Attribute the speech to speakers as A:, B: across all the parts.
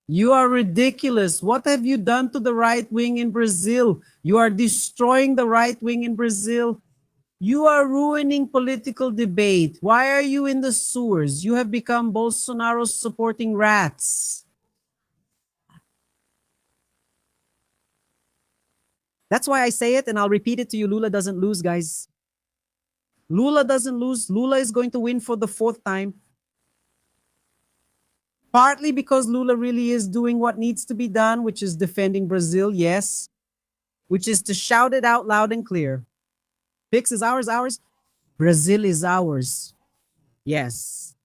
A: You are ridiculous. What have you done to the right wing in Brazil? You are destroying the right wing in Brazil. You are ruining political debate. Why are you in the sewers? You have become Bolsonaro's supporting rats. That's why I say it, and I'll repeat it to you. Lula doesn't lose, guys. Lula doesn't lose. Lula is going to win for the fourth time. Partly because Lula really is doing what needs to be done, which is defending Brazil, yes. Which is to shout it out loud and clear. Pix is ours. Brazil is ours. Yes.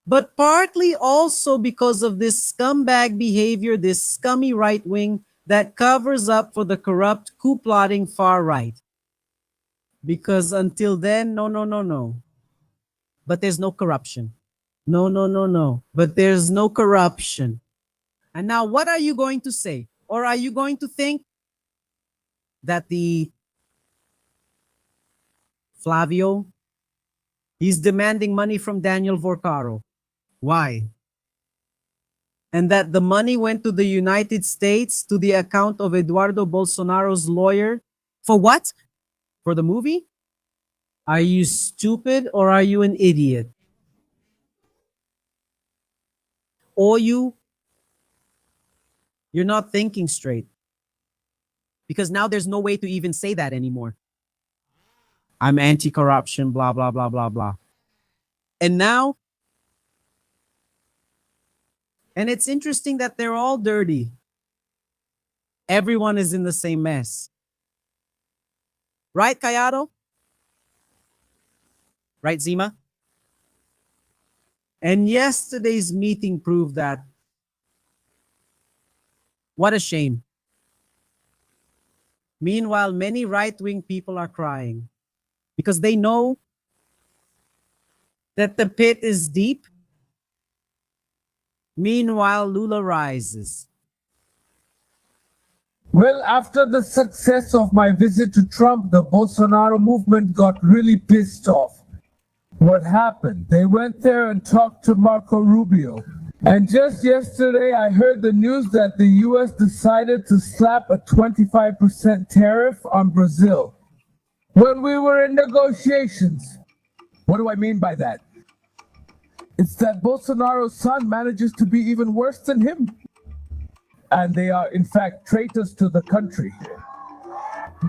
A: But partly also because of this scumbag behavior, this scummy right wing that covers up for the corrupt coup plotting far right. Because until then, no. But there's no corruption. No. But there's no corruption. And now what are you going to say? Or are you going to think that the Flavio, he's demanding money from Daniel Vorcaro? Why? And that the money went to the United States to the account of Eduardo Bolsonaro's lawyer. For what? For the movie? Are you stupid or are you an idiot? Or you're not thinking straight. Because now there's no way to even say that anymore. I'm anti-corruption, blah, blah, blah, blah, blah. And now, and it's interesting that they're all dirty. Everyone is in the same mess. Right, Kayado? Right, Zima? And yesterday's meeting proved that. What a shame. Meanwhile, many right-wing people are crying because they know that the pit is deep. Meanwhile, Lula rises.
B: Well, after the success of my visit to Trump, the Bolsonaro movement got really pissed off. What happened? They went there and talked to Marco Rubio. And just yesterday, I heard the news that the US decided to slap a 25% tariff on Brazil when we were in negotiations. What do I mean by that? It's that Bolsonaro's son manages to be even worse than him. And they are, in fact, traitors to the country.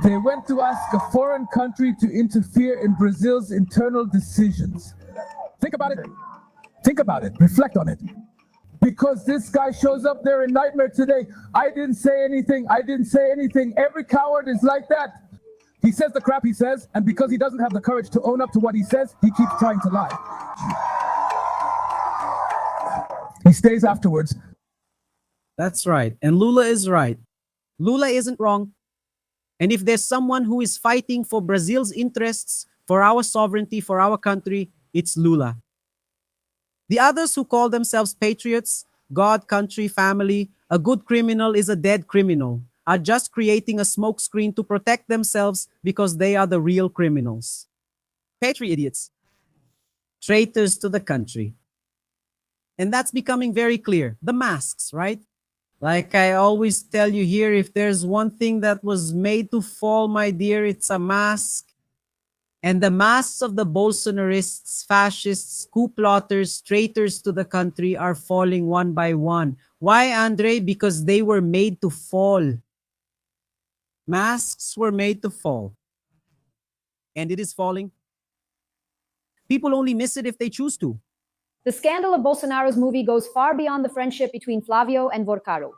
B: They went to ask a foreign country to interfere in Brazil's internal decisions. Think about it. Think about it. Reflect on it. Because this guy shows up there in Nightmare today. I didn't say anything. Every coward is like that. He says the crap he says, and because he doesn't have the courage to own up to what he says, he keeps trying to lie. He stays afterwards.
A: That's right. And Lula is right. Lula isn't wrong. And if there's someone who is fighting for Brazil's interests, for our sovereignty, for our country, it's Lula. The others who call themselves patriots, God, country, family, a good criminal is a dead criminal, are just creating a smokescreen to protect themselves because they are the real criminals. Patriot idiots. Traitors to the country. And that's becoming very clear. The masks, right? Like I always tell you here, if there's one thing that was made to fall, my dear, it's a mask. And the masks of the Bolsonarists, fascists, coup plotters, traitors to the country are falling one by one. Why, Andre? Because they were made to fall. Masks were made to fall. And it is falling. People only miss it if they choose to.
C: The scandal of Bolsonaro's movie goes far beyond the friendship between Flavio and Vorcaro.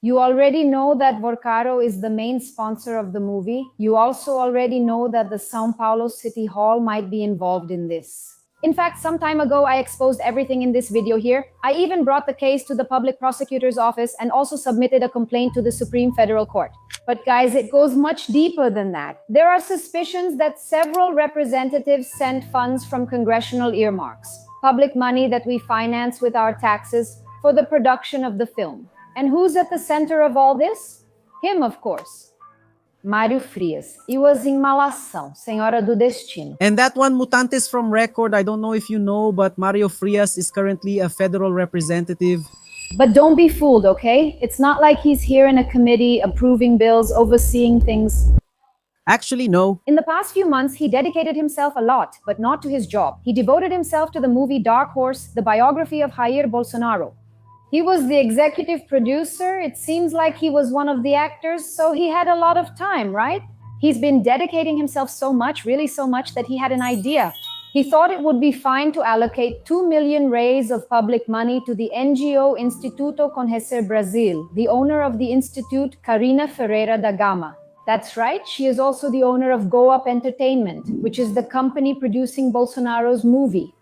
C: You already know that Vorcaro is the main sponsor of the movie. You also already know that the São Paulo City Hall might be involved in this. In fact, some time ago, I exposed everything in this video here. I even brought the case to the public prosecutor's office and also submitted a complaint to the Supreme Federal Court. But guys, it goes much deeper than that. There are suspicions that several representatives sent funds from congressional earmarks, public money that we finance with our taxes, for the production of the film. And who's at the center of all this? Him, of course. Mário Frias. E o Malação, Senhora do Destino.
A: And that one, Mutantes from Record, I don't know if you know, but Mario Frias is currently a federal representative
C: But don't be fooled, okay? It's not like he's here in a committee approving bills, overseeing things.
A: Actually, no.
C: In the past few months, he dedicated himself a lot, but not to his job. He devoted himself to the movie Dark Horse, the biography of Jair Bolsonaro. He was the executive producer. It seems like he was one of the actors, so he had a lot of time, right? He's been dedicating himself so much, really so much, that he had an idea. He thought it would be fine to allocate 2 million reais of public money to the NGO Instituto Conhecer Brasil, the owner of the institute, Karina Ferreira da Gama. That's right, she is also the owner of Go Up Entertainment, which is the company producing Bolsonaro's movie.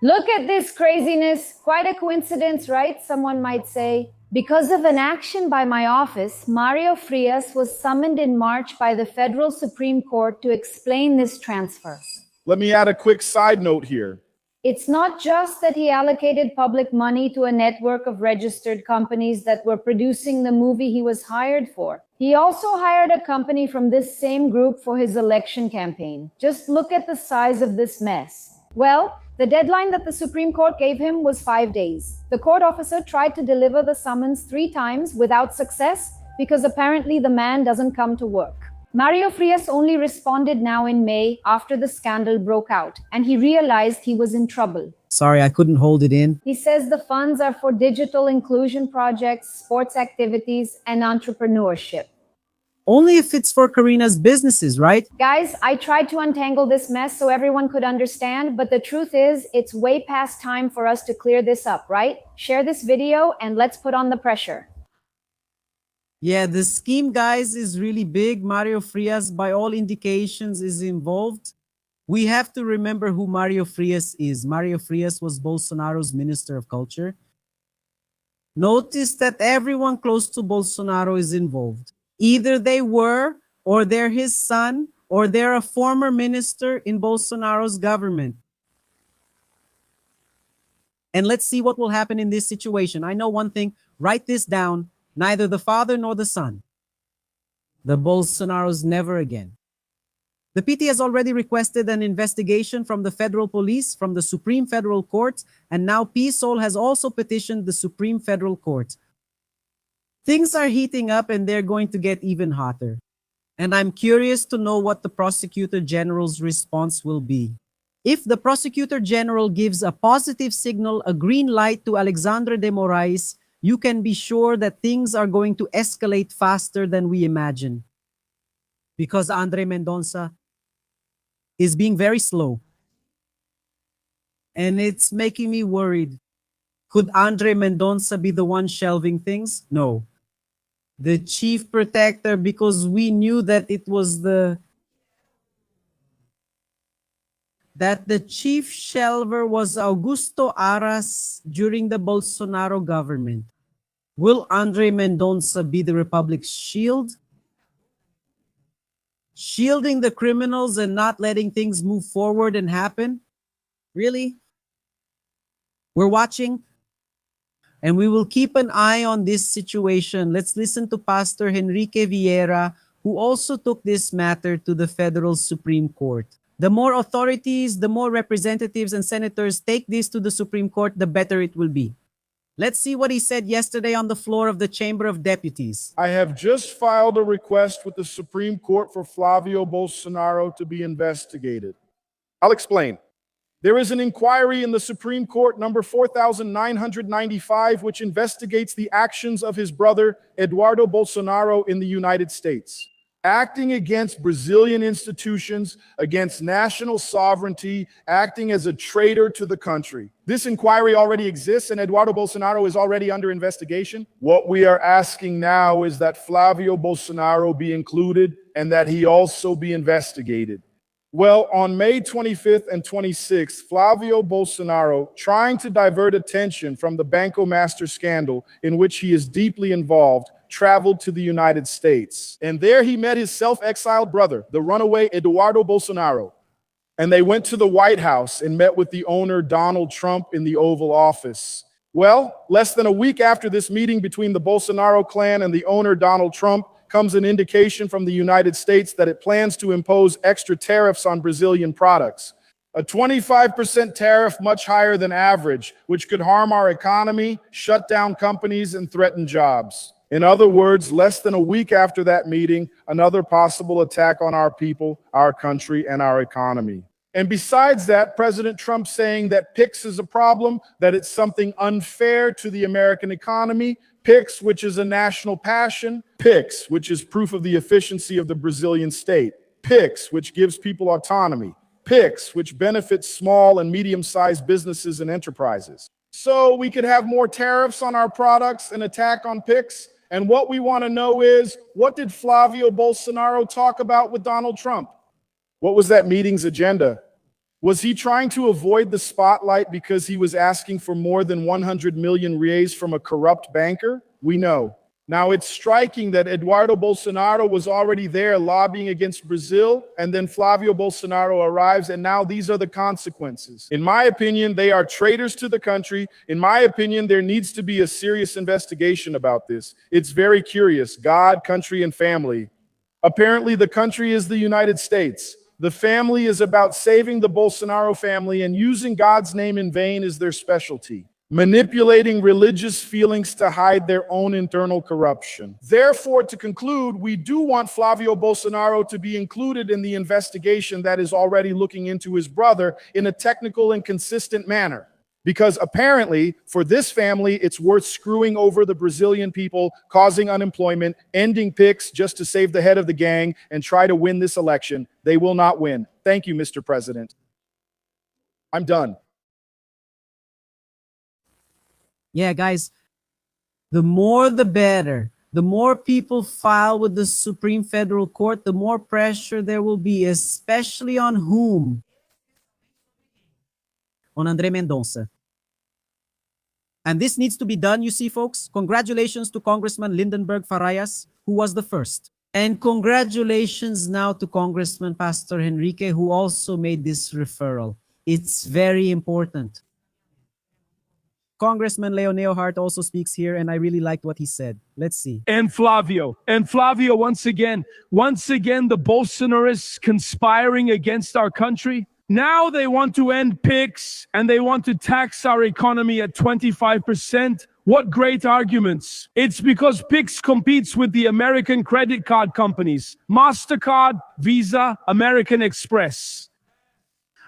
C: Look at this craziness. Quite a coincidence, right? Someone might say. Because of an action by my office, Mario Frias was summoned in March by the Federal Supreme Court to explain this transfer.
D: Let me add a quick side note here.
C: It's not just that he allocated public money to a network of registered companies that were producing the movie he was hired for. He also hired a company from this same group for his election campaign. Just look at the size of this mess. Well, the deadline that the Supreme Court gave him was 5 days. The court officer tried to deliver the summons 3 times without success because apparently the man doesn't come to work. Mario Frias only responded now in May after the scandal broke out, and he realized he was in trouble.
A: Sorry, I couldn't hold it in.
C: He says the funds are for digital inclusion projects, sports activities, and entrepreneurship.
A: Only if it's for Karina's businesses, right?
C: Guys, I tried to untangle this mess so everyone could understand, but the truth is, it's way past time for us to clear this up, right? Share this video and let's put on the pressure.
A: Yeah, the scheme, guys, is really big. Mario Frias, by all indications, is involved. We have to remember who Mario Frias is. Mario Frias was Bolsonaro's Minister of Culture. Notice that everyone close to Bolsonaro is involved. Either they were, or they're his son, or they're a former minister in Bolsonaro's government. And let's see what will happen in this situation. I know one thing, write this down, neither the father nor the son. The Bolsonaros never again. The PT has already requested an investigation from the federal police, from the Supreme Federal Court, and now PSOL has also petitioned the Supreme Federal Court. Things are heating up and they're going to get even hotter. And I'm curious to know what the Prosecutor General's response will be. If the Prosecutor General gives a positive signal, a green light to Alexandre de Moraes, you can be sure that things are going to escalate faster than we imagine. Because Andre Mendonça is being very slow. And it's making me worried. Could Andre Mendonça be the one shelving things? No. The chief protector, because we knew that it was the chief shelver was Augusto Aras during the Bolsonaro government. Will Andre Mendonça be the Republic's shield? Shielding the criminals and not letting things move forward and happen? Really? We're watching, and we will keep an eye on this situation. Let's listen to Pastor Henrique Vieira, who also took this matter to the Federal Supreme Court. The more authorities, the more representatives and senators take this to the Supreme Court, the better it will be. Let's see what he said yesterday on the floor of the Chamber of Deputies.
D: I have just filed a request with the Supreme Court for Flavio Bolsonaro to be investigated. I'll explain. There is an inquiry in the Supreme Court number 4995, which investigates the actions of his brother, Eduardo Bolsonaro, in the United States, acting against Brazilian institutions, against national sovereignty, acting as a traitor to the country. This inquiry already exists, and Eduardo Bolsonaro is already under investigation. What we are asking now is that Flavio Bolsonaro be included and that he also be investigated. Well, on May 25th and 26th, Flavio Bolsonaro, trying to divert attention from the Banco Master scandal in which he is deeply involved, traveled to the United States. And there he met his self-exiled brother, the runaway Eduardo Bolsonaro. And they went to the White House and met with the owner, Donald Trump, in the Oval Office. Well, less than a week after this meeting between the Bolsonaro clan and the owner, Donald Trump, comes an indication from the United States that it plans to impose extra tariffs on Brazilian products. A 25% tariff, much higher than average, which could harm our economy, shut down companies, and threaten jobs. In other words, less than a week after that meeting, another possible attack on our people, our country, and our economy. And besides that, President Trump saying that PIX is a problem, that it's something unfair to the American economy, PIX, which is a national passion, PIX, which is proof of the efficiency of the Brazilian state, PIX, which gives people autonomy, PIX, which benefits small and medium-sized businesses and enterprises. So we could have more tariffs on our products, an attack on PIX. And what we want to know is, what did Flavio Bolsonaro talk about with Donald Trump? What was that meeting's agenda? Was he trying to avoid the spotlight because he was asking for more than 100 million reais from a corrupt banker? We know. Now, it's striking that Eduardo Bolsonaro was already there lobbying against Brazil, and then Flavio Bolsonaro arrives, and now these are the consequences. In my opinion, they are traitors to the country. In my opinion, there needs to be a serious investigation about this. It's very curious. God, country, and family. Apparently, the country is the United States. The family is about saving the Bolsonaro family, and using God's name in vain is their specialty. Manipulating religious feelings to hide their own internal corruption. Therefore, to conclude, we do want Flavio Bolsonaro to be included in the investigation that is already looking into his brother in a technical and consistent manner. Because apparently, for this family, it's worth screwing over the Brazilian people, causing unemployment, ending PIX just to save the head of the gang, and try to win this election. They will not win. Thank you, Mr. President. I'm done.
A: Yeah, guys, the more the better. The more people file with the Supreme Federal Court, the more pressure there will be, especially on whom? On André Mendonça. And this needs to be done, you see, folks. Congratulations to Congressman Lindenberg Farayas, who was the first. And congratulations now to Congressman Pastor Henrique, who also made this referral. It's very important. Congressman Leoneo Hart also speaks here, and I really liked what he said. Let's see.
E: And Flavio, once again, the Bolsonarists conspiring against our country. Now they want to end PIX, and they want to tax our economy at 25%. What great arguments. It's because PIX competes with the American credit card companies, MasterCard, Visa, American Express.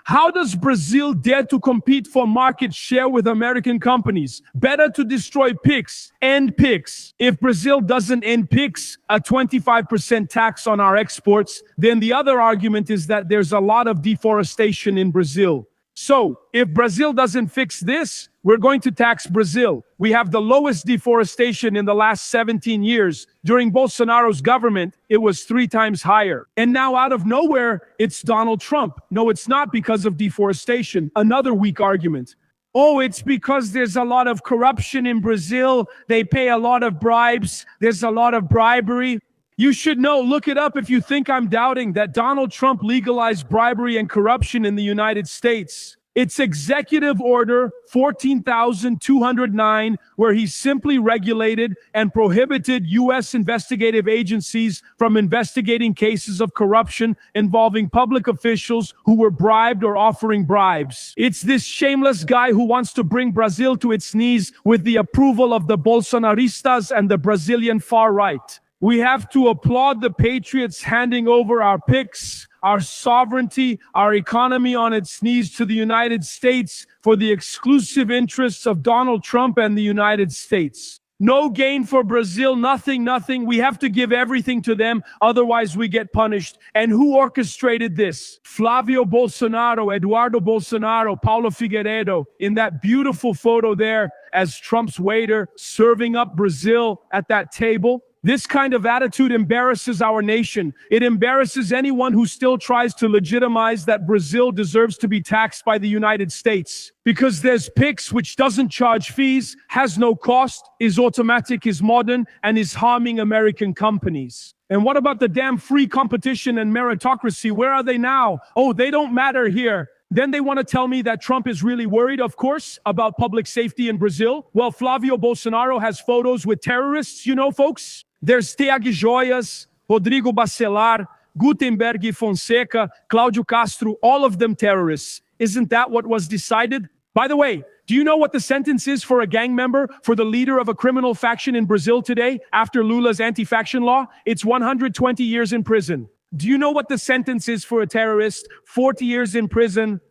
E: How does Brazil dare to compete for market share with American companies? Better to destroy PIX, end PIX. If Brazil doesn't end PIX, a 25% tax on our exports, then the other argument is that there's a lot of deforestation in Brazil. So, if Brazil doesn't fix this, we're going to tax Brazil. We have the lowest deforestation in the last 17 years. During Bolsonaro's government, it was 3 times higher. And now out of nowhere, it's Donald Trump. No, it's not because of deforestation. Another weak argument. Oh, it's because there's a lot of corruption in Brazil. They pay a lot of bribes. There's a lot of bribery. You should know, look it up if you think I'm doubting, that Donald Trump legalized bribery and corruption in the United States. It's Executive Order 14,209, where he simply regulated and prohibited U.S. investigative agencies from investigating cases of corruption involving public officials who were bribed or offering bribes. It's this shameless guy who wants to bring Brazil to its knees with the approval of the Bolsonaristas and the Brazilian far right. We have to applaud the Patriots handing over our PIX, our sovereignty, our economy on its knees to the United States for the exclusive interests of Donald Trump and the United States. No gain for Brazil, nothing. We have to give everything to them, otherwise we get punished. And who orchestrated this? Flavio Bolsonaro, Eduardo Bolsonaro, Paulo Figueiredo, in that beautiful photo there as Trump's waiter serving up Brazil at that table. This kind of attitude embarrasses our nation. It embarrasses anyone who still tries to legitimize that Brazil deserves to be taxed by the United States. Because there's PIX, which doesn't charge fees, has no cost, is automatic, is modern, and is harming American companies. And what about the damn free competition and meritocracy? Where are they now? Oh, they don't matter here. Then they want to tell me that Trump is really worried, of course, about public safety in Brazil. Well, Flavio Bolsonaro has photos with terrorists, you know, folks. There's Tiago Joias, Rodrigo Bacelar, Gutenberg, Fonseca, Claudio Castro, all of them terrorists. Isn't that what was decided? By the way, do you know what the sentence is for a gang member, for the leader of a criminal faction in Brazil today, after Lula's anti-faction law? It's 120 years in prison. Do you know what the sentence is for a terrorist? 40 years in prison.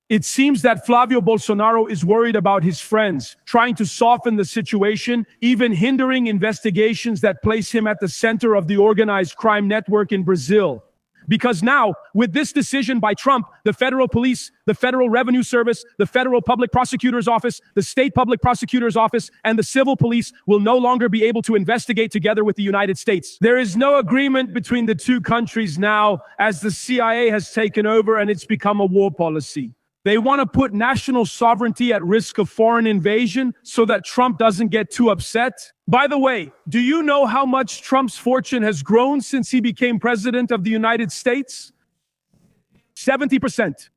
E: It seems that Flavio Bolsonaro is worried about his friends, trying to soften the situation, even hindering investigations that place him at the center of the organized crime network in Brazil. Because now, with this decision by Trump, the federal police, the Federal Revenue Service, the Federal Public Prosecutor's Office, the State Public Prosecutor's Office, and the civil police will no longer be able to investigate together with the United States. There is no agreement between the two countries now, as the CIA has taken over and it's become a war policy. They want to put national sovereignty at risk of foreign invasion so that Trump doesn't get too upset. By the way, do you know how much Trump's fortune has grown since he became president of the United States? 70%.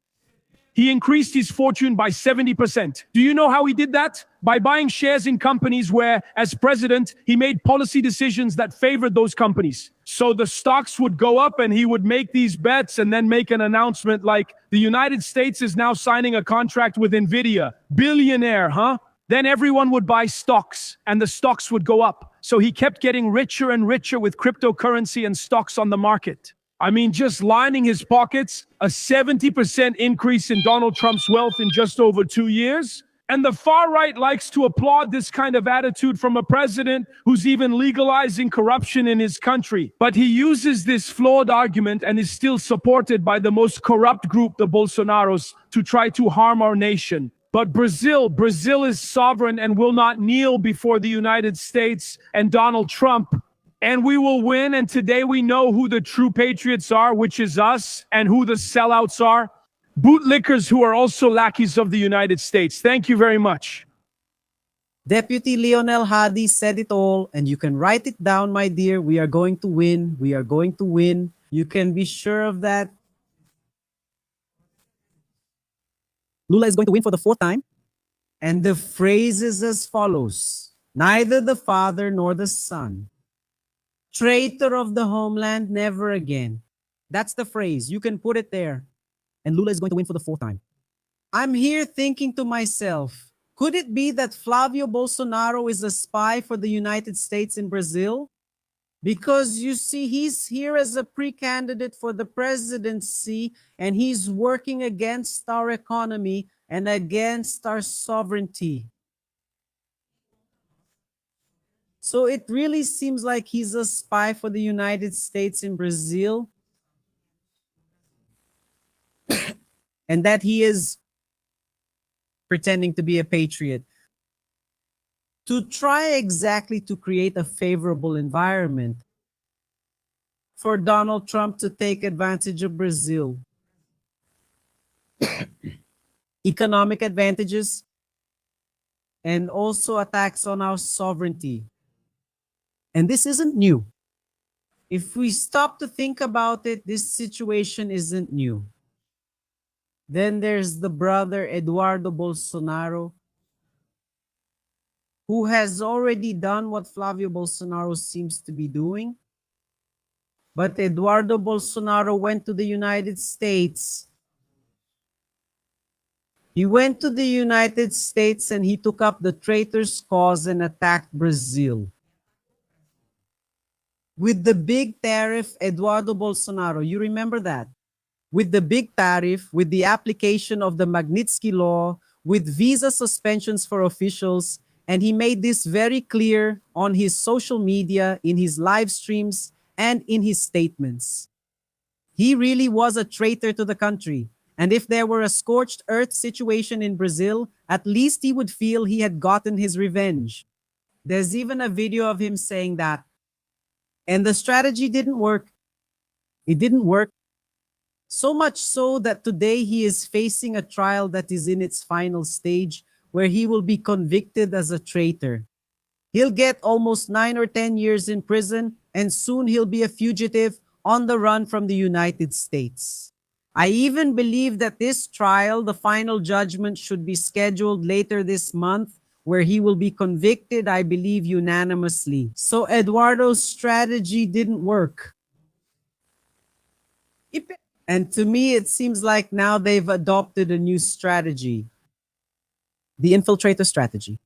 E: He increased his fortune by 70%. Do you know how he did that? By buying shares in companies where, as president, he made policy decisions that favored those companies. So the stocks would go up and he would make these bets and then make an announcement like, the United States is now signing a contract with Nvidia. Billionaire, huh? Then everyone would buy stocks and the stocks would go up. So he kept getting richer and richer with cryptocurrency and stocks on the market. I mean, just lining his pockets, a 70% increase in Donald Trump's wealth in just over 2 years. And the far right likes to applaud this kind of attitude from a president who's even legalizing corruption in his country. But he uses this flawed argument and is still supported by the most corrupt group, the Bolsonaros, to try to harm our nation. But Brazil is sovereign and will not kneel before the United States and Donald Trump. And we will win, and today we know who the true patriots are, which is us, and who the sellouts are. Bootlickers who are also lackeys of the United States. Thank you very much.
A: Deputy Leonel Hadi said it all, and you can write it down, my dear. We are going to win. We are going to win. You can be sure of that. Lula is going to win for the 4th time. And the phrase is as follows: neither the father nor the son. Traitor of the homeland, never again. That's the phrase. You can put it there. And Lula is going to win for the 4th time. I'm here thinking to myself, could it be that Flavio Bolsonaro is a spy for the United States in Brazil? Because you see, he's here as a pre-candidate for the presidency, and he's working against our economy and against our sovereignty. So it really seems like he's a spy for the United States in Brazil. And that he is pretending to be a patriot to try exactly to create a favorable environment for Donald Trump to take advantage of Brazil. Economic advantages and also attacks on our sovereignty. And this isn't new. If we stop to think about it, this situation isn't new. Then there's the brother Eduardo Bolsonaro, who has already done what Flavio Bolsonaro seems to be doing. But Eduardo Bolsonaro went to the United States. He went to the United States and he took up the traitor's cause and attacked Brazil. With the big tariff, Eduardo Bolsonaro, you remember that? With the big tariff, with the application of the Magnitsky Law, with visa suspensions for officials, and he made this very clear on his social media, in his live streams, and in his statements. He really was a traitor to the country. And if there were a scorched earth situation in Brazil, at least he would feel he had gotten his revenge. There's even a video of him saying that. And the strategy didn't work. It didn't work. So much so that today he is facing a trial that is in its final stage, where he will be convicted as a traitor. He'll get almost 9 or 10 years in prison, and soon he'll be a fugitive on the run from the United States. I even believe that this trial, the final judgment, should be scheduled later this month, where he will be convicted, I believe, unanimously. So Eduardo's strategy didn't work. And to me, it seems like now they've adopted a new strategy, the infiltrator strategy,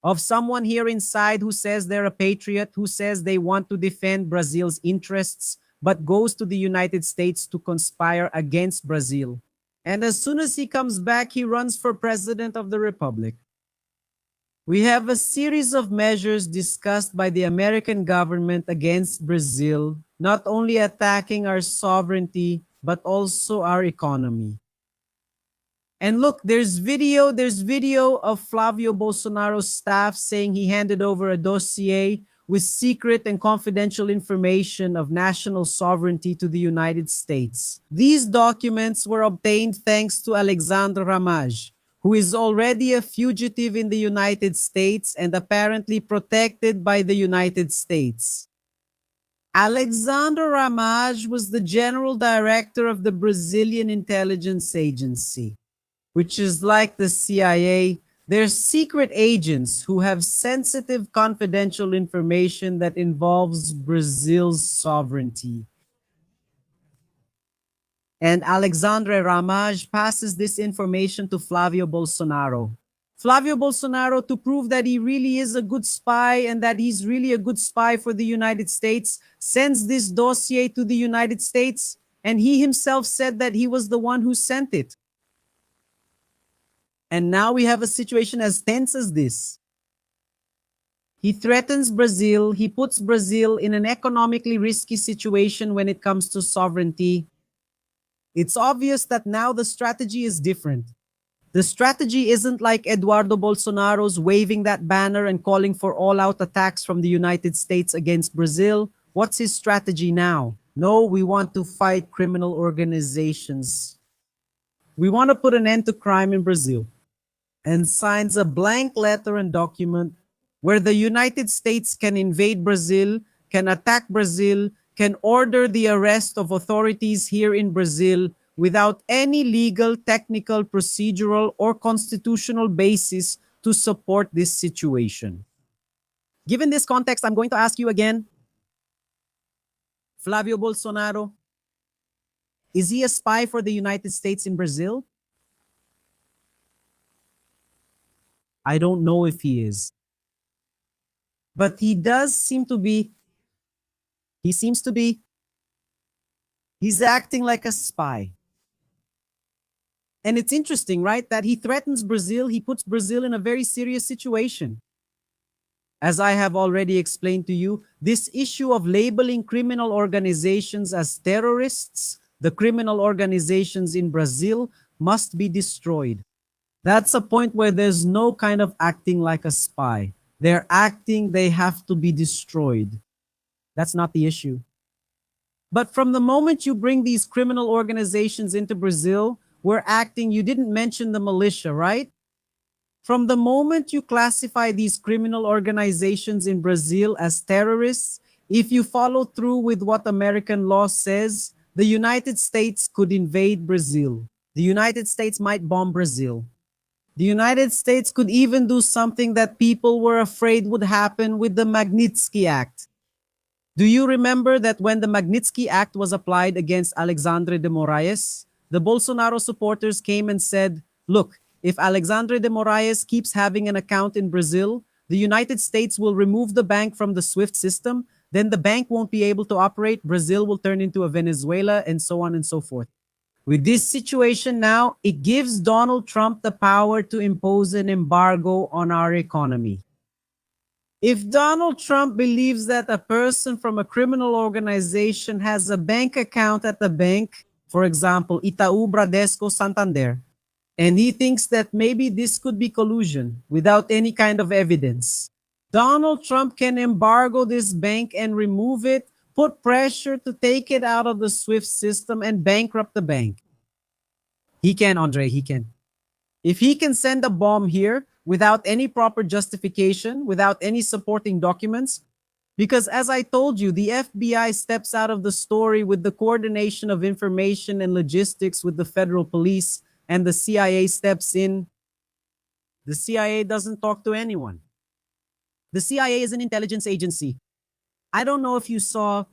A: of someone here inside who says they're a patriot, who says they want to defend Brazil's interests, but goes to the United States to conspire against Brazil. And as soon as he comes back, he runs for president of the republic. We have a series of measures discussed by the American government against Brazil, not only attacking our sovereignty, but also our economy. And look, there's video of Flavio Bolsonaro's staff saying he handed over a dossier with secret and confidential information of national sovereignty to the United States. These documents were obtained thanks to Alexandre Ramage, who is already a fugitive in the United States and apparently protected by the United States. Alexandre Ramage was the general director of the Brazilian intelligence agency, which is like the CIA. They're secret agents who have sensitive confidential information that involves Brazil's sovereignty. And Alexandre Ramage passes this information to Flavio Bolsonaro. Flavio Bolsonaro, to prove that he really is a good spy and that he's really a good spy for the United States, sends this dossier to the United States, and he himself said that he was the one who sent it. And now we have a situation as tense as this. He threatens Brazil. He puts Brazil in an economically risky situation when it comes to sovereignty. It's obvious that now the strategy is different. The strategy isn't like Eduardo Bolsonaro's waving that banner and calling for all-out attacks from the United States against Brazil. What's his strategy now? No, we want to fight criminal organizations. We want to put an end to crime in Brazil. And signs a blank letter and document where the United States can invade Brazil, can attack Brazil, can order the arrest of authorities here in Brazil without any legal, technical, procedural, or constitutional basis to support this situation. Given this context, I'm going to ask you again, Flavio Bolsonaro, is he a spy for the United States in Brazil? I don't know if he is. But he does seem to be, he's acting like a spy. And it's interesting, right, that he threatens Brazil, he puts Brazil in a very serious situation. As I have already explained to you, this issue of labeling criminal organizations as terrorists, the criminal organizations in Brazil must be destroyed. That's a point where there's no kind of acting like a spy. They're acting, they have to be destroyed. That's not the issue. But from the moment you bring these criminal organizations into Brazil, we're acting, you didn't mention the militia, right? From the moment you classify these criminal organizations in Brazil as terrorists, if you follow through with what American law says, the United States could invade Brazil. The United States might bomb Brazil. The United States could even do something that people were afraid would happen with the Magnitsky Act. Do you remember that when the Magnitsky Act was applied against Alexandre de Moraes, the Bolsonaro supporters came and said, look, if Alexandre de Moraes keeps having an account in Brazil, the United States will remove the bank from the SWIFT system, then the bank won't be able to operate, Brazil will turn into a Venezuela, and so on and so forth. With this situation now, it gives Donald Trump the power to impose an embargo on our economy. If Donald Trump believes that a person from a criminal organization has a bank account at the bank, for example, Itaú, Bradesco, Santander, and he thinks that maybe this could be collusion without any kind of evidence, Donald Trump can embargo this bank and remove it, put pressure to take it out of the SWIFT system and bankrupt the bank. He can, Andre, he can. If he can send a bomb here without any proper justification, without any supporting documents, because as I told you, the FBI steps out of the story with the coordination of information and logistics with the federal police, and the CIA steps in. The CIA doesn't talk to anyone. The CIA is an intelligence agency. I don't know if you saw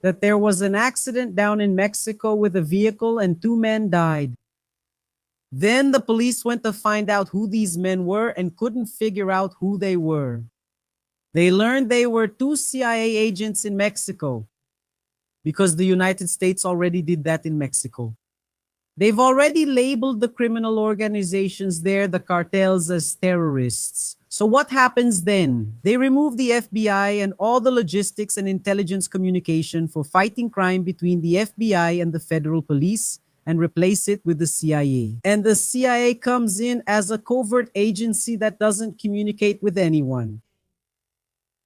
A: that there was an accident down in Mexico with a vehicle and 2 men died. Then the police went to find out who these men were and couldn't figure out who they were. They learned they were 2 CIA agents in Mexico because the United States already did that in Mexico. They've already labeled the criminal organizations there, the cartels, as terrorists. So what happens then? They remove the FBI and all the logistics and intelligence communication for fighting crime between the FBI and the federal police and replace it with the CIA. And the CIA comes in as a covert agency that doesn't communicate with anyone.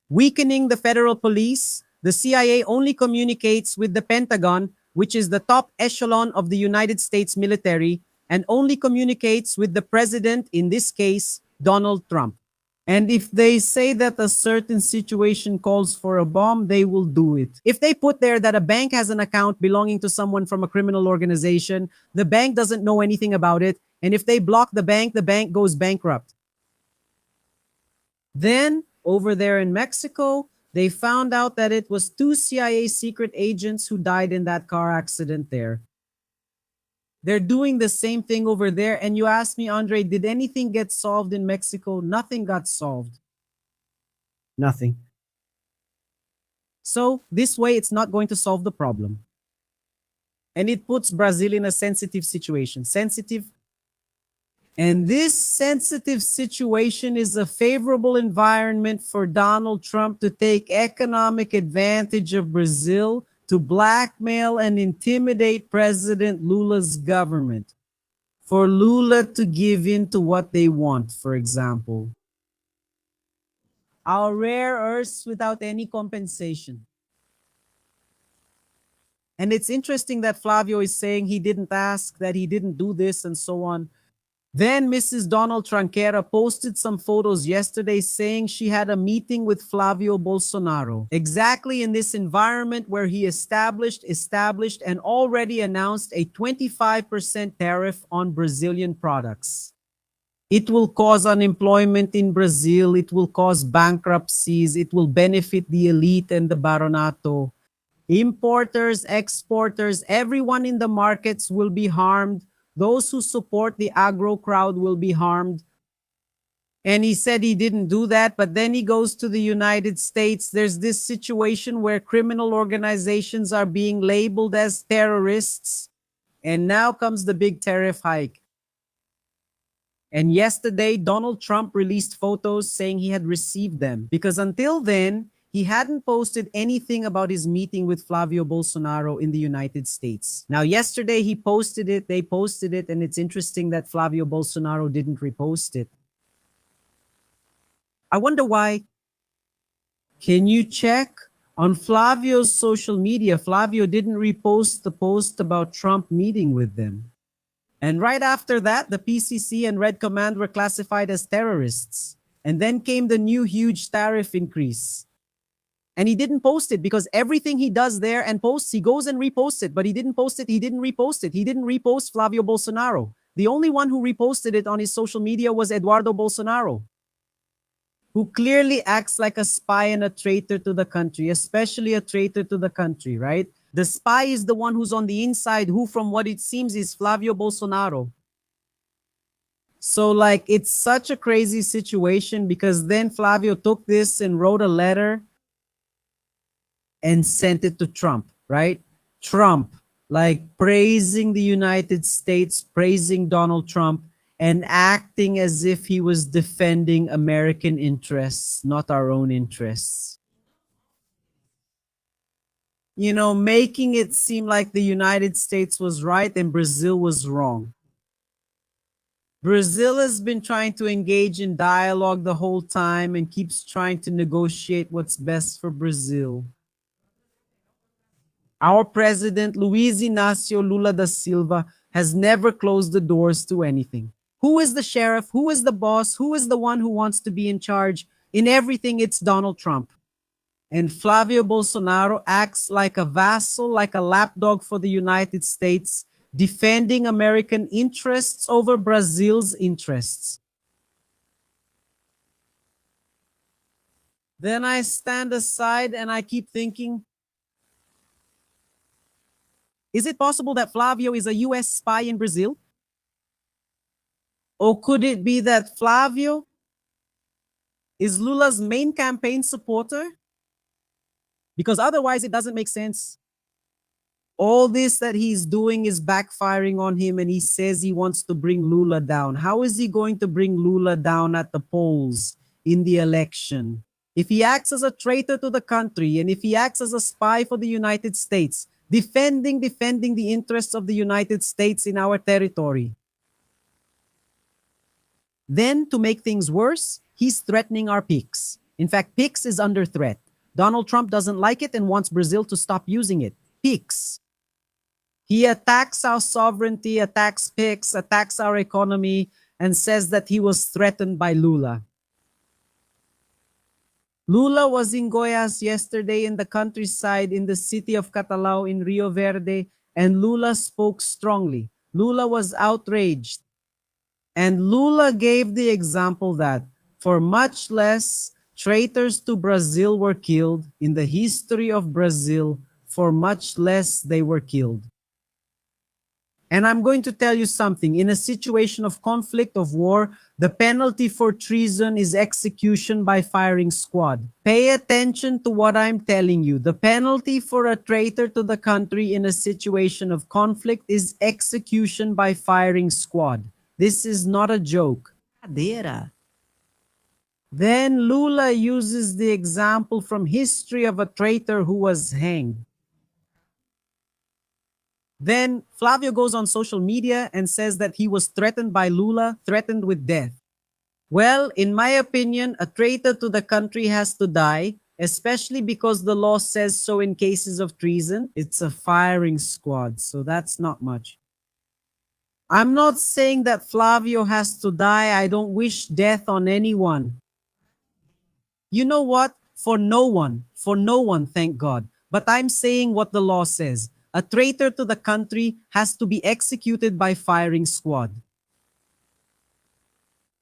A: Weakening the federal police, the CIA only communicates with the Pentagon, which is the top echelon of the United States military, and only communicates with the president, in this case, Donald Trump. And if they say that a certain situation calls for a bomb, they will do it. If they put there that a bank has an account belonging to someone from a criminal organization, the bank doesn't know anything about it. And if they block the bank goes bankrupt. Then, over there in Mexico, they found out that it was 2 CIA secret agents who died in that car accident there. They're doing the same thing over there. And you ask me, Andre, did anything get solved in Mexico? Nothing got solved. Nothing. So this way, it's not going to solve the problem. And it puts Brazil in a sensitive situation. And this sensitive situation is a favorable environment for Donald Trump to take economic advantage of Brazil to blackmail and intimidate President Lula's government. For Lula to give in to what they want, for example. Our rare earths without any compensation. And it's interesting that Flavio is saying he didn't ask, that he didn't do this, and so on. Then Mrs. Donald Tranquera posted some photos yesterday saying she had a meeting with Flavio Bolsonaro, exactly in this environment where he established and already announced a 25% tariff on Brazilian products. It will cause unemployment in Brazil. It will cause bankruptcies. It will benefit the elite and the baronato. Importers, exporters, everyone in the markets will be harmed. Those who support the agro crowd will be harmed. And he said he didn't do that, but then he goes to the United States. There's this situation where criminal organizations are being labeled as terrorists. And now comes the big tariff hike. And yesterday, Donald Trump released photos saying he had received them. Because until then, he hadn't posted anything about his meeting with Flavio Bolsonaro in the United States. Now, yesterday he posted it, they posted it, and it's interesting that Flavio Bolsonaro didn't repost it. I wonder why. Can you check? On Flavio's social media, Flavio didn't repost the post about Trump meeting with them. And right after that, the PCC and Red Command were classified as terrorists. And then came the new huge tariff increase. And he didn't post it because everything he does there and posts, he goes and reposts it, but he didn't post it. He didn't repost it. He didn't repost Flavio Bolsonaro. The only one who reposted it on his social media was Eduardo Bolsonaro, who clearly acts like a spy and a traitor to the country, especially a traitor to the country, right? The spy is the one who's on the inside, who from what it seems is Flavio Bolsonaro. So like, it's such a crazy situation because then Flavio took this and wrote a letter and sent it to Trump, right? Trump, like praising the United States, praising Donald Trump, and acting as if he was defending American interests, not our own interests. You know, making it seem like the United States was right and Brazil was wrong. Brazil has been trying to engage in dialogue the whole time and keeps trying to negotiate what's best for Brazil. Our president, Luiz Inácio Lula da Silva, has never closed the doors to anything. Who is the sheriff? Who is the boss? Who is the one who wants to be in charge? In everything, it's Donald Trump. And Flavio Bolsonaro acts like a vassal, like a lapdog for the United States, defending American interests over Brazil's interests. Then I stand aside and I keep thinking, Is it possible that Flavio is a US spy in Brazil? Or could it be that Flavio is Lula's main campaign supporter? Because otherwise, it doesn't make sense. All this that he's doing is backfiring on him, and he says he wants to bring Lula down. How is he going to bring Lula down at the polls in the election? If he acts as a traitor to the country, and if he acts as a spy for the United States, defending the interests of the United States in our territory, then to make things worse, he's threatening our PIX. In fact, PIX is under threat. Donald Trump doesn't like it and wants Brazil to stop using it. PIX. He attacks our sovereignty, attacks PIX, attacks our economy, and says that he was threatened by Lula. Lula was in Goiás yesterday in the countryside in the city of Catalão in Rio Verde, and Lula spoke strongly. Lula was outraged. And Lula gave the example that for much less, traitors to Brazil were killed. In the history of Brazil, for much less, they were killed. And I'm going to tell you something. In a situation of conflict, of war, the penalty for treason is execution by firing squad. Pay attention to what I'm telling you. The penalty for a traitor to the country in a situation of conflict is execution by firing squad. This is not a joke. Then Lula uses the example from history of a traitor who was hanged. Then Flavio goes on social media and says that he was threatened by Lula, threatened with death. Well, in my opinion, a traitor to the country has to die, especially because the law says so in cases of treason. It's a firing squad, so that's not much. I'm not saying that Flavio has to die. I don't wish death on anyone. You know what? For no one, thank God. But I'm saying what the law says. A traitor to the country has to be executed by firing squad.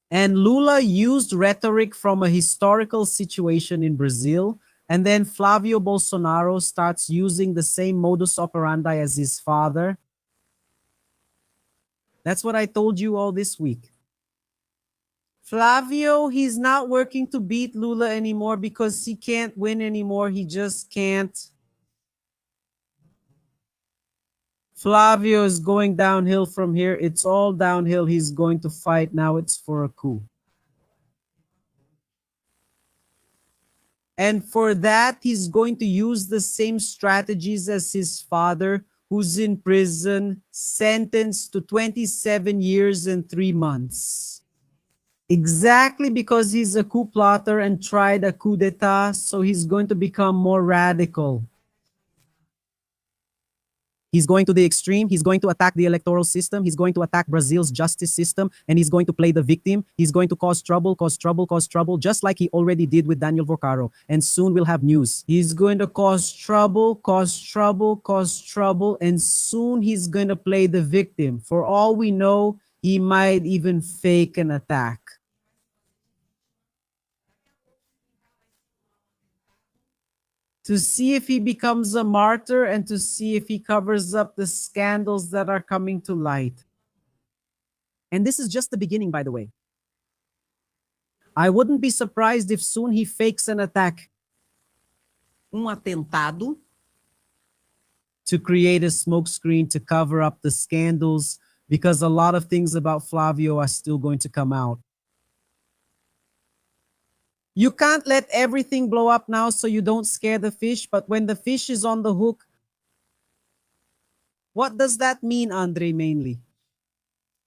A: And Lula used rhetoric from a historical situation in Brazil, and then Flavio Bolsonaro starts using the same modus operandi as his father. That's what I told you all this week. Flavio, he's not working to beat Lula anymore because he can't win anymore. He just can't. Flavio is going downhill from here. It's all downhill. He's going to fight now. It's for a coup. And for that, he's going to use the same strategies as his father, who's in prison, sentenced to 27 years and 3 months. Exactly because he's a coup plotter and tried a coup d'etat, so he's going to become more radical. He's going to the extreme. He's going to attack the electoral system. He's going to attack Brazil's justice system, and he's going to play the victim. He's going to cause trouble, just like he already did with Daniel Vorcaro. And soon we'll have news. He's going to cause trouble, and soon he's going to play the victim. For all we know, he might even fake an attack. To see if he becomes a martyr and to see if he covers up the scandals that are coming to light. And this is just the beginning, by the way. I wouldn't be surprised if soon he fakes an attack. Atentado. To create a smokescreen to cover up the scandals, because a lot of things about Flavio are still going to come out. You can't let everything blow up now so you don't scare the fish, but when the fish is on the hook, what does that mean, Andre, mainly?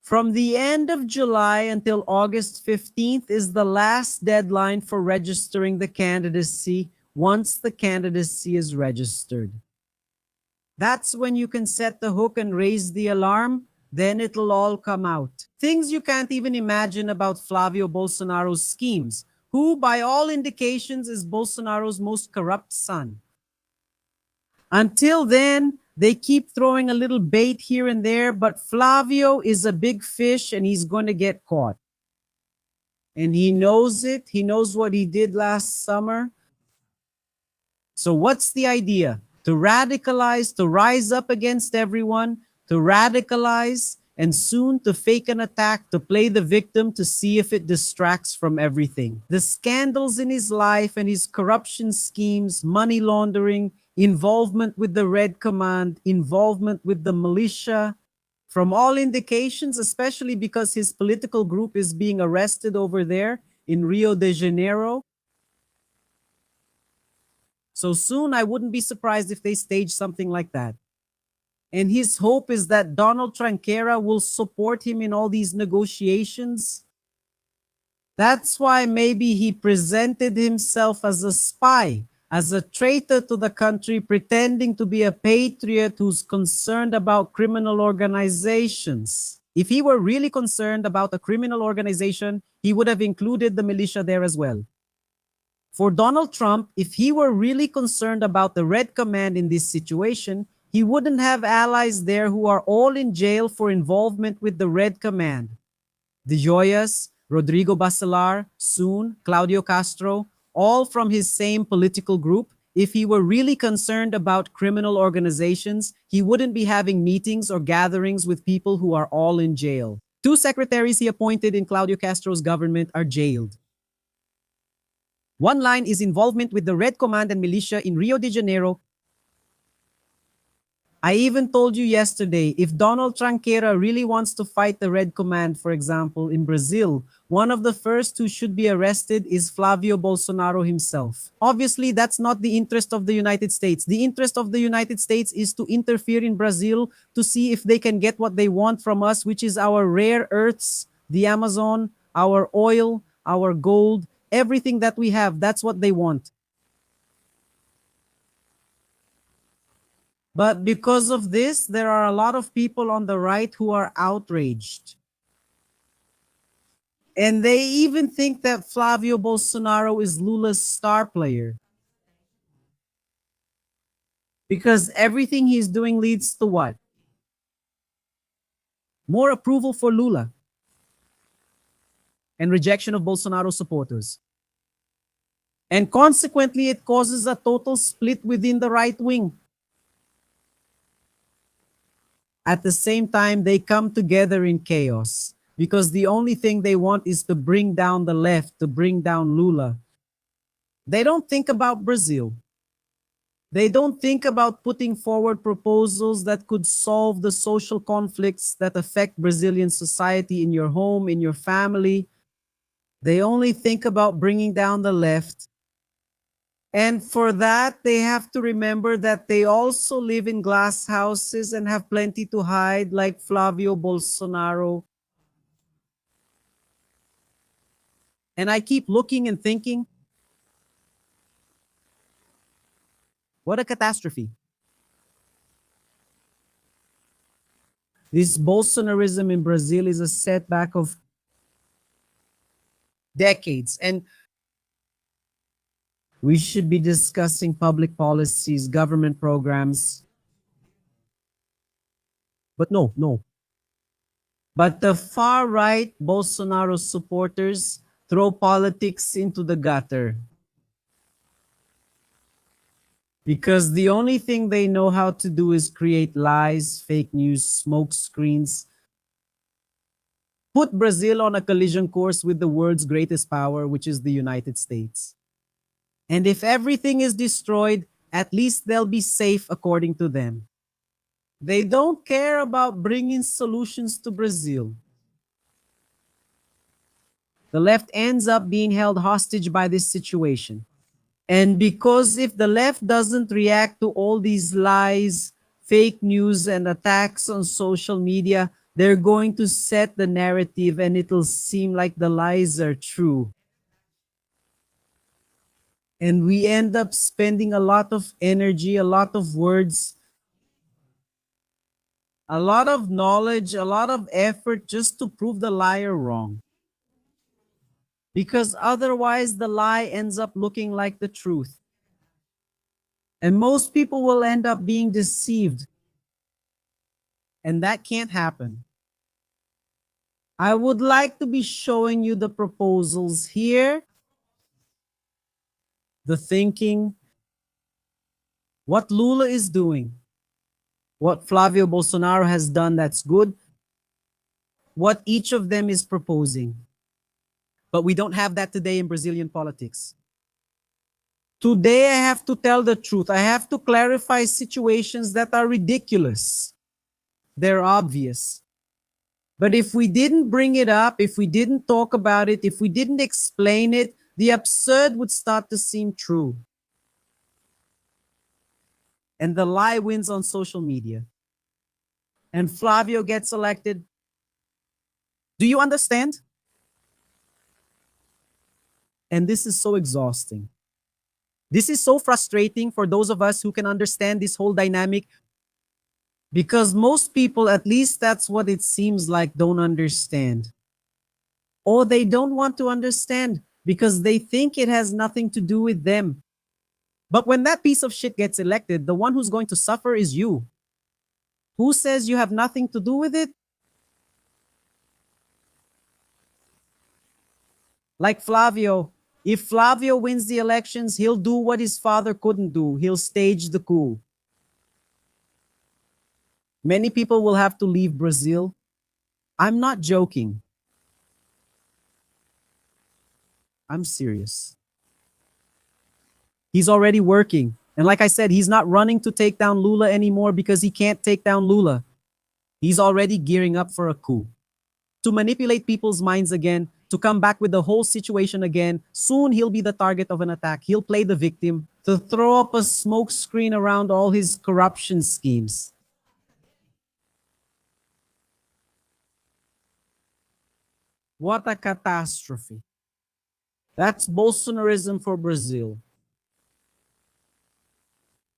A: From the end of July until August 15th is the last deadline for registering the candidacy once the candidacy is registered. That's when you can set the hook and raise the alarm, then it'll all come out. Things you can't even imagine about Flavio Bolsonaro's schemes, who, by all indications, is Bolsonaro's most corrupt son. Until then, they keep throwing a little bait here and there, but Flavio is a big fish and he's going to get caught. And he knows it. He knows what he did last summer. So what's the idea? to radicalize, to rise up against everyone, to radicalize, and soon to fake an attack, to play the victim, to see if it distracts from everything. The scandals in his life and his corruption schemes, money laundering, involvement with the Red Command, involvement with the militia, from all indications, especially because his political group is being arrested over there in Rio de Janeiro. So soon, I wouldn't be surprised if they stage something like that. And his hope is that Donald Tranquera will support him in all these negotiations. That's why maybe he presented himself as a spy, as a traitor to the country, pretending to be a patriot who's concerned about criminal organizations. If he were really concerned about a criminal organization, he would have included the militia there as well. For Donald Trump, if he were really concerned about the Red Command in this situation, he wouldn't have allies there who are all in jail for involvement with the Red Command. De Joyas, Rodrigo Bacelar, soon Claudio Castro, all from his same political group. If he were really concerned about criminal organizations, he wouldn't be having meetings or gatherings with people who are all in jail. 2 secretaries he appointed in Claudio Castro's government are jailed. One line is involvement with the Red Command and militia in Rio de Janeiro. I even told you yesterday, if Donald Tranquera really wants to fight the Red Command, for example, in Brazil, one of the first who should be arrested is Flavio Bolsonaro himself. Obviously, that's not the interest of the United States. The interest of the United States is to interfere in Brazil to see if they can get what they want from us, which is our rare earths, the Amazon, our oil, our gold, everything that we have. That's what they want. But because of this, there are a lot of people on the right who are outraged. And they even think that Flavio Bolsonaro is Lula's star player. Because everything he's doing leads to what? More approval for Lula and rejection of Bolsonaro supporters. And consequently, it causes a total split within the right wing. At the same time, they come together in chaos because the only thing they want is to bring down the left, to bring down Lula. They don't think about Brazil. They don't think about putting forward proposals that could solve the social conflicts that affect Brazilian society in your home, in your family. They only think about bringing down the left. And for that, they have to remember that they also live in glass houses and have plenty to hide, like Flavio Bolsonaro. And I keep looking and thinking, what a catastrophe. This Bolsonarism in Brazil is a setback of decades. And we should be discussing public policies, government programs. But no. But the far right Bolsonaro supporters throw politics into the gutter. Because the only thing they know how to do is create lies, fake news, smoke screens, put Brazil on a collision course with the world's greatest power, which is the United States. And if everything is destroyed, at least they'll be safe according to them. They don't care about bringing solutions to Brazil. The left ends up being held hostage by this situation. And because if the left doesn't react to all these lies, fake news, and attacks on social media, they're going to set the narrative and it'll seem like the lies are true. And we end up spending a lot of energy, a lot of words, a lot of knowledge, a lot of effort just to prove the liar wrong. Because otherwise, the lie ends up looking like the truth. And most people will end up being deceived. And that can't happen. I would like to be showing you the proposals here, the thinking, What Lula is doing, what Flavio Bolsonaro has done that's good, what each of them is proposing. But we don't have that today in Brazilian politics. Today, I have to tell the truth. I have to clarify situations that are ridiculous. They're obvious. But if we didn't bring it up, if we didn't talk about it, if we didn't explain it, the absurd would start to seem true. And the lie wins on social media. And Flavio gets elected. Do you understand? And this is so exhausting. This is so frustrating for those of us who can understand this whole dynamic, because most people, at least that's what it seems like, don't understand. Or they don't want to understand because they think it has nothing to do with them. But when that piece of shit gets elected, the one who's going to suffer is you. Who says you have nothing to do with it? Like Flavio. If Flavio wins the elections, he'll do what his father couldn't do. He'll stage the coup. Many people will have to leave Brazil. I'm not joking. I'm serious. He's already working. And like I said, he's not running to take down Lula anymore because he can't take down Lula. He's already gearing up for a coup. To manipulate people's minds again, to come back with the whole situation again. Soon he'll be the target of an attack. He'll play the victim to throw up a smoke screen around all his corruption schemes. What a catastrophe. That's Bolsonarism for Brazil.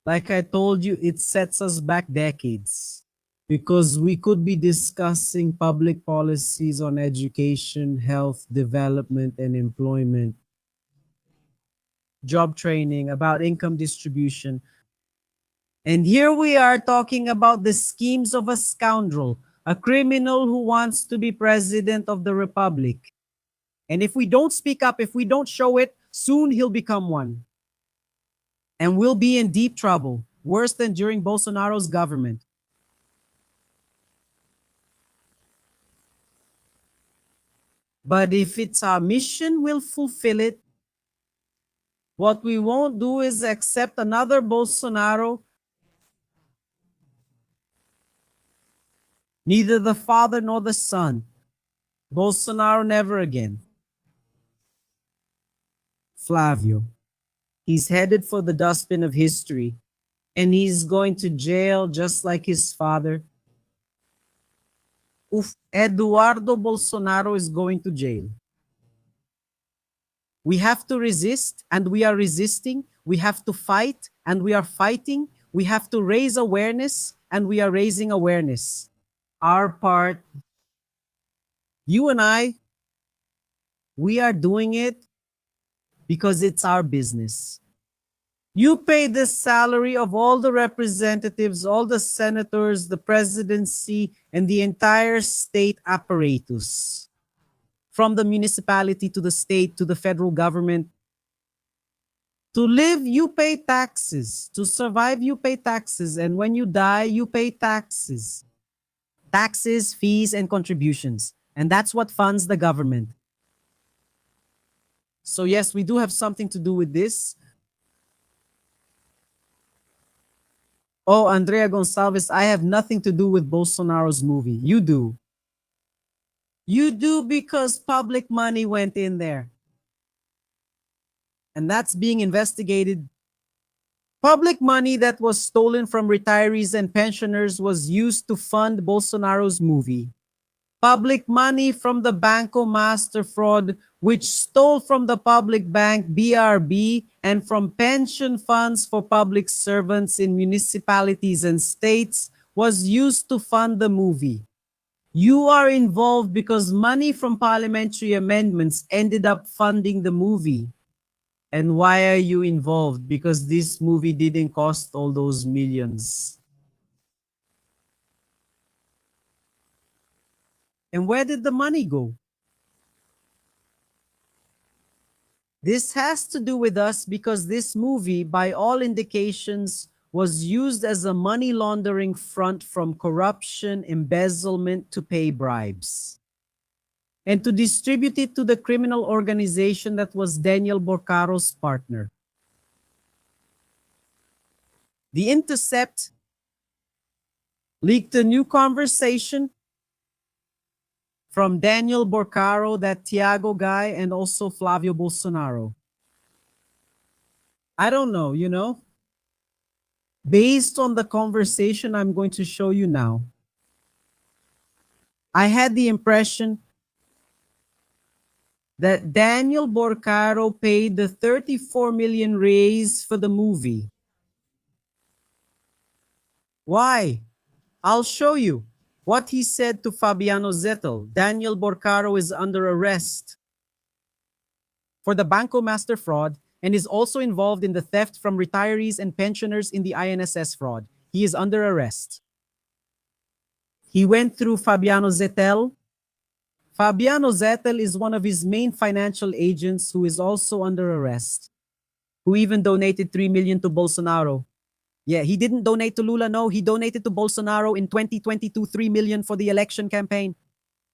A: Like I told you, it sets us back decades. Because we could be discussing public policies on education, health, development, and employment, job training, about income distribution. And here we are talking about the schemes of a scoundrel, a criminal who wants to be president of the republic. And if we don't speak up, if we don't show it, soon he'll become one. And we'll be in deep trouble, worse than during Bolsonaro's government. But if it's our mission, we'll fulfill it. What we won't do is accept another Bolsonaro, neither the father nor the son. Bolsonaro never again. Flavio. He's headed for the dustbin of history, and he's going to jail just like his father. Eduardo Bolsonaro is going to jail. We have to resist, and we are resisting. We have to fight, and we are fighting. We have to raise awareness, and we are raising awareness. Our part, you and I, we are doing it because it's our business. You pay the salary of all the representatives, all the senators, the presidency, and the entire state apparatus. From the municipality to the state to the federal government. To live, you pay taxes. To survive, you pay taxes. And when you die, you pay taxes. Taxes, fees, and contributions. And that's what funds the government. So yes, we do have something to do with this. Oh, Andrea Gonçalves, I have nothing to do with Bolsonaro's movie. You do. You do because public money went in there. And that's being investigated. Public money that was stolen from retirees and pensioners was used to fund Bolsonaro's movie. Public money from the Banco Master Fraud, which stole from the public bank BRB and from pension funds for public servants in municipalities and states, was used to fund the movie. You are involved because money from parliamentary amendments ended up funding the movie. And why are you involved? Because this movie didn't cost all those millions. And where did the money go? This has to do with us because this movie, by all indications, was used as a money laundering front from corruption, embezzlement to pay bribes, and to distribute it to the criminal organization that was Daniel Borcaro's partner. The Intercept leaked a new conversation from Daniel Borcaro, that Tiago guy, and also Flavio Bolsonaro. I don't know, based on the conversation I'm going to show you now, I had the impression that Daniel Borcaro paid the 34 million raise for the movie. Why? I'll show you what he said to Fabiano Zettel. Daniel Borcaro is under arrest for the Banco Master fraud and is also involved in the theft from retirees and pensioners in the INSS fraud. He is under arrest. He went through Fabiano Zettel. Fabiano Zettel is one of his main financial agents who is also under arrest, who even donated 3 million to Bolsonaro. Yeah, he didn't donate to Lula, no, he donated to Bolsonaro in 2022, 3 million for the election campaign.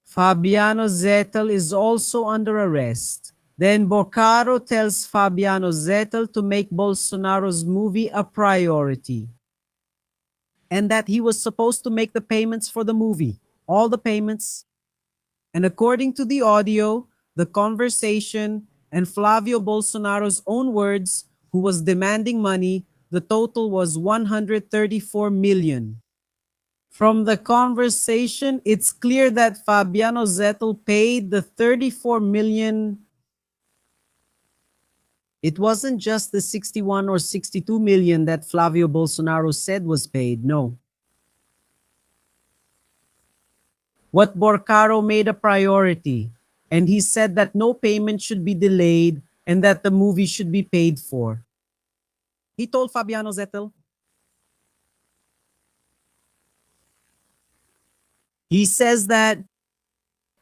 A: Fabiano Zettel is also under arrest. Then Borcaro tells Fabiano Zettel to make Bolsonaro's movie a priority, and that he was supposed to make the payments for the movie, all the payments. And according to the audio, the conversation, and Flavio Bolsonaro's own words, who was demanding money, the total was 134 million. From the conversation, it's clear that Fabiano Zettel paid the 34 million. It wasn't just the 61 or 62 million that Flavio Bolsonaro said was paid, no. What Borcaro made a priority, and he said that no payment should be delayed and that the movie should be paid for. He told Fabiano Zettel. He says that.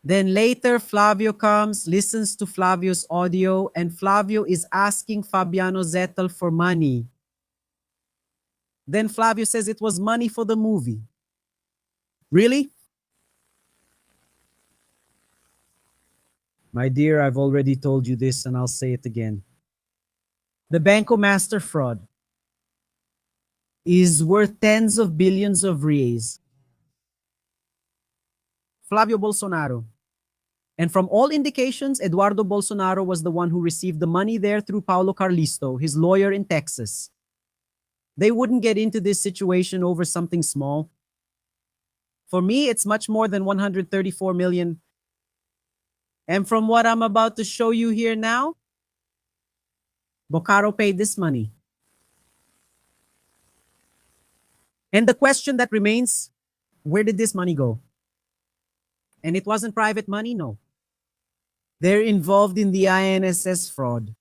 A: Then later, Flavio comes, listens to Flavio's audio, and Flavio is asking Fabiano Zettel for money. Then Flavio says it was money for the movie. Really? My dear, I've already told you this and I'll say it again. The Banco Master fraud is worth tens of billions of reais. Flavio Bolsonaro. And from all indications, Eduardo Bolsonaro was the one who received the money there through Paulo Carlisto, his lawyer in Texas. They wouldn't get into this situation over something small. For me, it's much more than 134 million. And from what I'm about to show you here now, Borcaro paid this money. And the question that remains, where did this money go? And it wasn't private money, no. They're involved in the INSS fraud.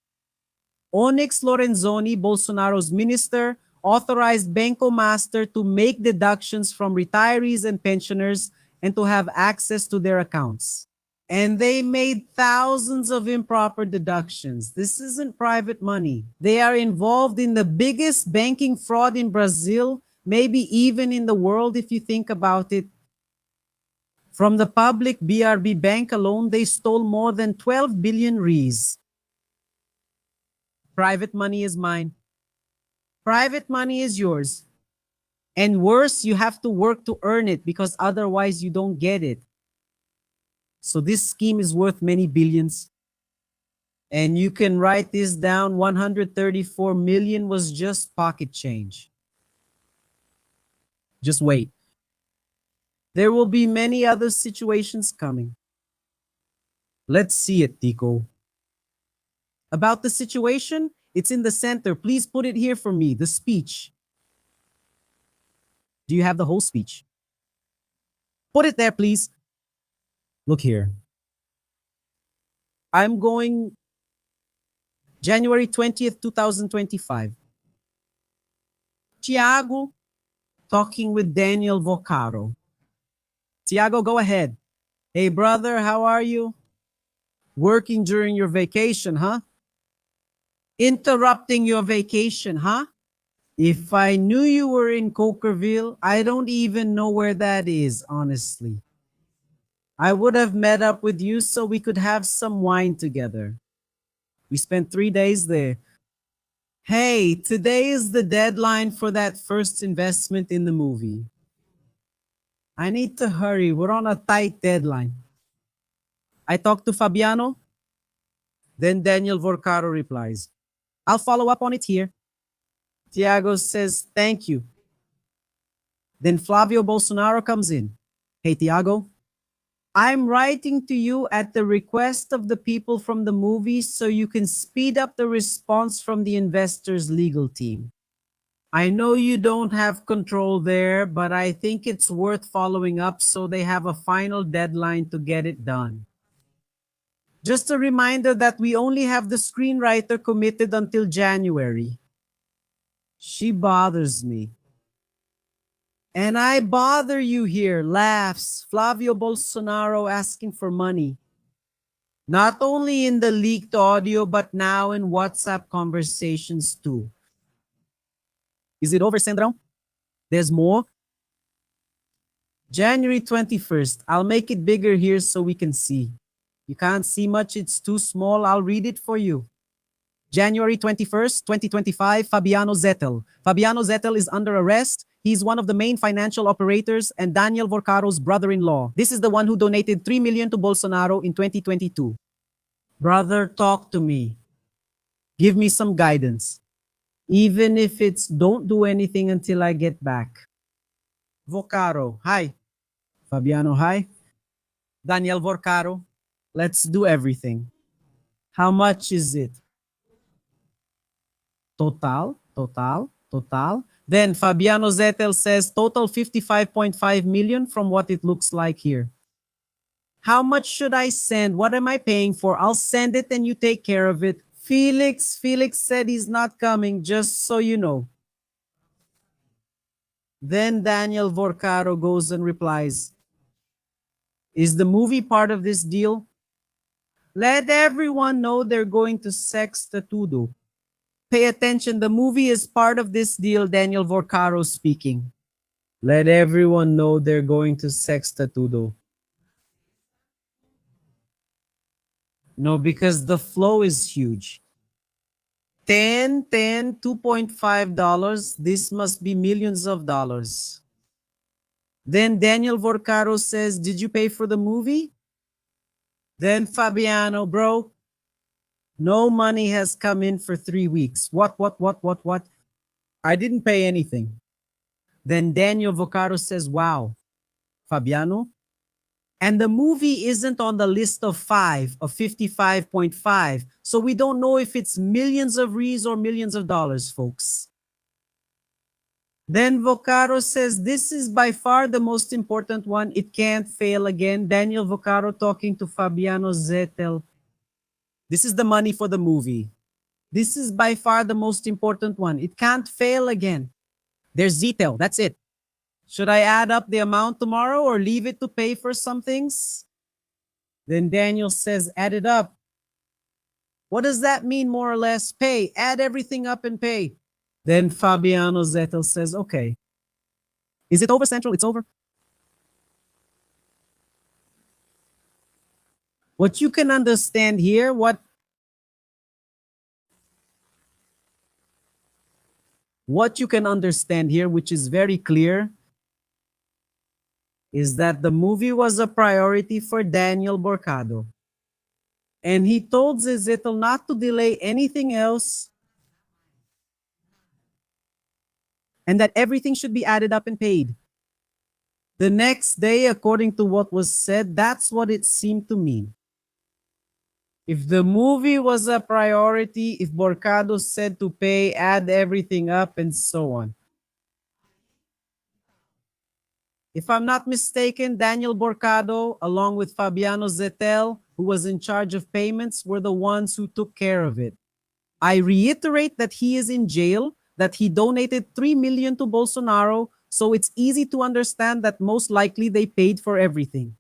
A: Onyx Lorenzoni, Bolsonaro's minister, authorized Banco Master to make deductions from retirees and pensioners and to have access to their accounts. And they made thousands of improper deductions. This isn't private money. They are involved in the biggest banking fraud in Brazil, maybe even in the world if you think about it. From the public BRB bank alone, they stole more than 12 billion reais. Private money is mine. Private money is yours. And worse, you have to work to earn it because otherwise you don't get it. So this scheme is worth many billions. And you can write this down, 134 million was just pocket change. Just wait. There will be many other situations coming. Let's see it, Tico. About the situation, it's in the center. Please put it here for me, the speech. Do you have the whole speech? Put it there, please. Look here. I'm going January 20th, 2025. Tiago talking with Daniel Borcaro. Tiago, go ahead. Hey, brother, how are you? Working during your vacation, huh? Interrupting your vacation, huh? If I knew you were in Cokerville, I don't even know where that is, honestly. I would have met up with you so we could have some wine together. We spent 3 days there. Hey, today is the deadline for that first investment in the movie. I need to hurry. We're on a tight deadline. I talked to Fabiano. Then Daniel Vorcaro replies, I'll follow up on it here. Tiago says, thank you. Then Flavio Bolsonaro comes in. Hey, Tiago, I'm writing to you at the request of the people from the movie so you can speed up the response from the investors' legal team. I know you don't have control there, but I think it's worth following up so they have a final deadline to get it done. Just a reminder that we only have the screenwriter committed until January. She bothers me. And I bother you here, laughs. Flavio Bolsonaro asking for money. Not only in the leaked audio, but now in WhatsApp conversations too. Is it over, Sandrão? There's more? January 21st. I'll make it bigger here so we can see. You can't see much, it's too small. I'll read it for you. January 21st, 2025, Fabiano Zettel. Fabiano Zettel is under arrest. He's one of the main financial operators and Daniel Vorcaro's brother-in-law. This is the one who donated 3 million to Bolsonaro in 2022. Brother, talk to me. Give me some guidance. Even if it's don't do anything until I get back. Vorcaro, hi. Fabiano, hi. Daniel Vorcaro, let's do everything. How much is it? Total. Then Fabiano Zettel says total 55.5 million from what it looks like here. How much should I send? What am I paying for? I'll send it and you take care of it. Felix said he's not coming, just so you know. Then Daniel Vorcaro goes and replies, is the movie part of this deal? Let everyone know they're going to Sextatudo. Pay attention, the movie is part of this deal, Daniel Vorcaro speaking. Let everyone know they're going to Sextatudo. No, because the flow is huge. 2.5 dollars. This must be millions of dollars. Then Daniel Vorcaro says, did you pay for the movie? Then Fabiano, bro, no money has come in for 3 weeks. What? I didn't pay anything. Then Daniel Vorcaro says, wow, Fabiano, and the movie isn't on the list of 5 of 55.5. So we don't know if it's millions of reais or millions of dollars, folks. Then Vocaro says, this is by far the most important one. It can't fail again. Daniel Vocaro talking to Fabiano Zettel. This is the money for the movie. This is by far the most important one. It can't fail again. There's Zettel. That's it. Should I add up the amount tomorrow or leave it to pay for some things? Then Daniel says, add it up. What does that mean, more or less? Pay. Add everything up and pay. Then Fabiano Zettel says, okay. Is it over, Central? It's over. What you can understand here, what you can understand here, which is very clear, is that the movie was a priority for Daniel Borcado. And he told Zettel not to delay anything else and that everything should be added up and paid. The next day, according to what was said, that's what it seemed to mean. If the movie was a priority, if Borcado said to pay, add everything up, and so on. If I'm not mistaken, Daniel Borcado, along with Fabiano Zettel, who was in charge of payments, were the ones who took care of it. I reiterate that he is in jail, that he donated 3 million to Bolsonaro, so it's easy to understand that most likely they paid for everything.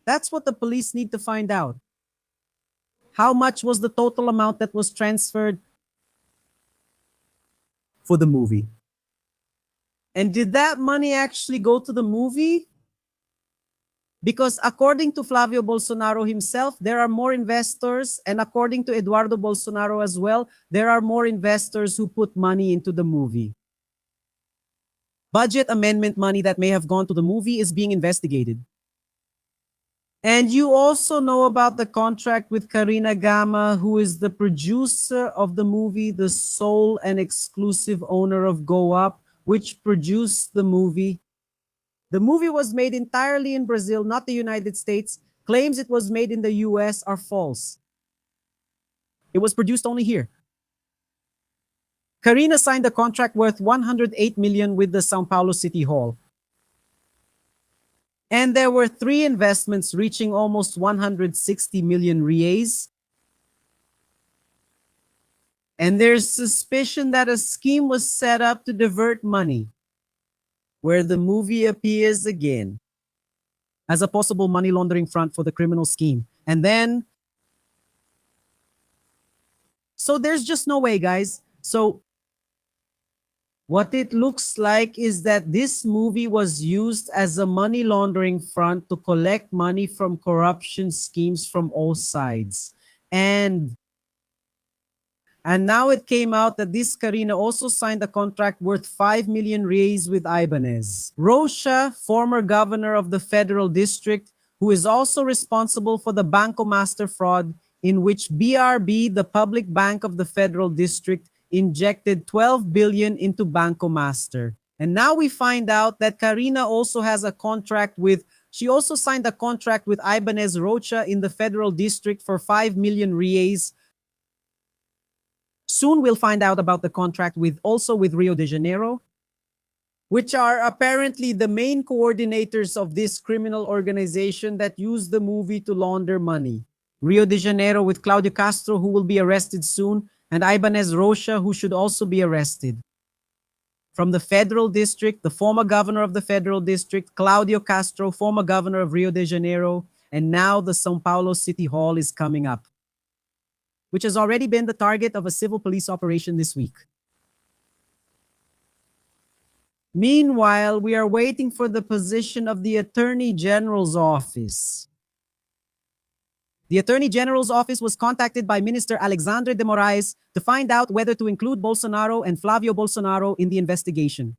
A: That's what the police need to find out. How much was the total amount that was transferred for the movie. And did that money actually go to the movie? Because according to Flavio Bolsonaro himself, there are more investors, and according to Eduardo Bolsonaro as well, there are more investors who put money into the movie. Budget amendment money that may have gone to the movie is being investigated. And you also know about the contract with Karina Gama, who is the producer of the movie, the sole and exclusive owner of Go Up, which produced the movie. The movie was made entirely in Brazil, not the United States. Claims it was made in the US are false. It was produced only here. Karina signed a contract worth 108 million with the São Paulo City Hall. And there were 3 investments reaching almost 160 million reais. And there's suspicion that a scheme was set up to divert money, where the movie appears again as a possible money laundering front for the criminal scheme. And then, so there's just no way, guys. So what it looks like is that this movie was used as a money laundering front to collect money from corruption schemes from all sides. And now it came out that this Karina also signed a contract worth 5 million reais with Ibanez. Rocha, former governor of the Federal District, who is also responsible for the Banco Master fraud, in which BRB, the public bank of the Federal District, injected 12 billion into Banco Master. And now we find out that Karina also has a contract with, she also signed a contract with Ibanez Rocha in the Federal District for 5 million reais. Soon we'll find out about the contract with Rio de Janeiro, which are apparently the main coordinators of this criminal organization that used the movie to launder money. Rio de Janeiro with Claudio Castro, who will be arrested soon, and Ibanez Rocha, who should also be arrested. From the Federal District, the former governor of the Federal District, Claudio Castro, former governor of Rio de Janeiro, and now the São Paulo City Hall is coming up, which has already been the target of a civil police operation this week. Meanwhile, we are waiting for the position of the Attorney General's office. The Attorney General's office was contacted by Minister Alexandre de Moraes to find out whether to include Bolsonaro and Flavio Bolsonaro in the investigation,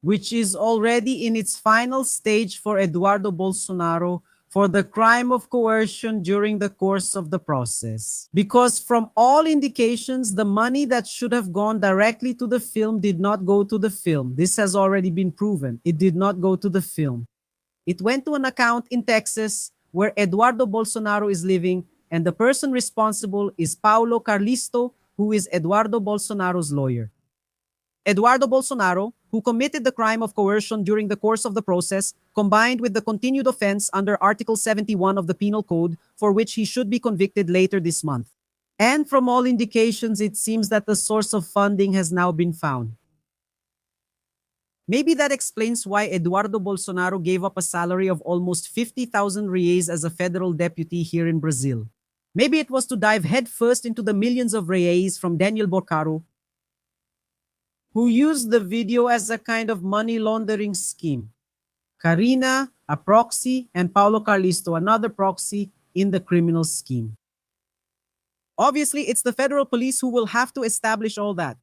A: which is already in its final stage for Eduardo Bolsonaro for the crime of coercion during the course of the process. Because from all indications, the money that should have gone directly to the film did not go to the film. This has already been proven. It did not go to the film. It went to an account in Texas where Eduardo Bolsonaro is living, and the person responsible is Paulo Carlisto, who is Eduardo Bolsonaro's lawyer. Eduardo Bolsonaro, who committed the crime of coercion during the course of the process, combined with the continued offense under Article 71 of the Penal Code, for which he should be convicted later this month. And from all indications, it seems that the source of funding has now been found. Maybe that explains why Eduardo Bolsonaro gave up a salary of almost 50,000 reais as a federal deputy here in Brazil. Maybe it was to dive headfirst into the millions of reais from Daniel Borcaro, who used the video as a kind of money laundering scheme. Karina, a proxy, and Paulo Carlisto, another proxy in the criminal scheme. Obviously, it's the federal police who will have to establish all that.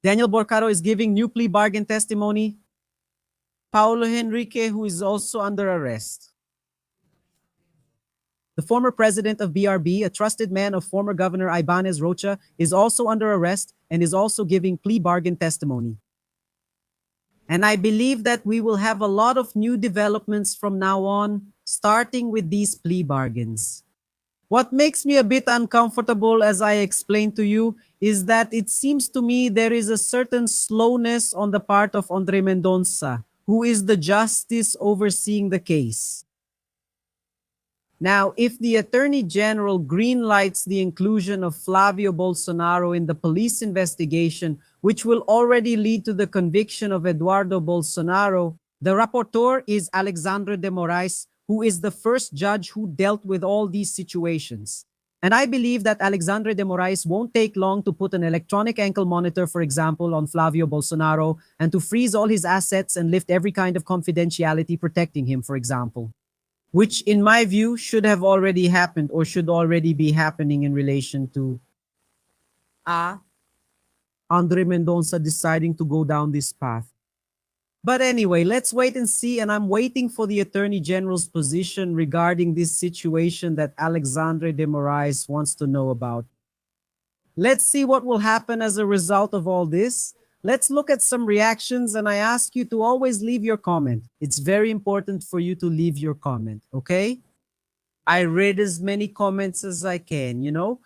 A: Daniel Borcaro is giving new plea bargain testimony. Paulo Henrique, who is also under arrest. The former president of BRB, a trusted man of former Governor Ibanez Rocha, is also under arrest and is also giving plea bargain testimony. And I believe that we will have a lot of new developments from now on, starting with these plea bargains. What makes me a bit uncomfortable, as I explained to you, is that it seems to me there is a certain slowness on the part of Andre Mendonça, who is the justice overseeing the case. Now, if the Attorney General greenlights the inclusion of Flavio Bolsonaro in the police investigation, which will already lead to the conviction of Eduardo Bolsonaro, the rapporteur is Alexandre de Moraes, who is the first judge who dealt with all these situations. And I believe that Alexandre de Moraes won't take long to put an electronic ankle monitor, for example, on Flavio Bolsonaro and to freeze all his assets and lift every kind of confidentiality protecting him, for example. Which, in my view, should have already happened or should already be happening in relation to Andre Mendonça deciding to go down this path. But anyway, let's wait and see. And I'm waiting for the Attorney General's position regarding this situation that Alexandre de Moraes wants to know about. Let's see what will happen as a result of all this. Let's look at some reactions, and I ask you to always leave your comment. It's very important for you to leave your comment, okay? I read as many comments as I can, you know?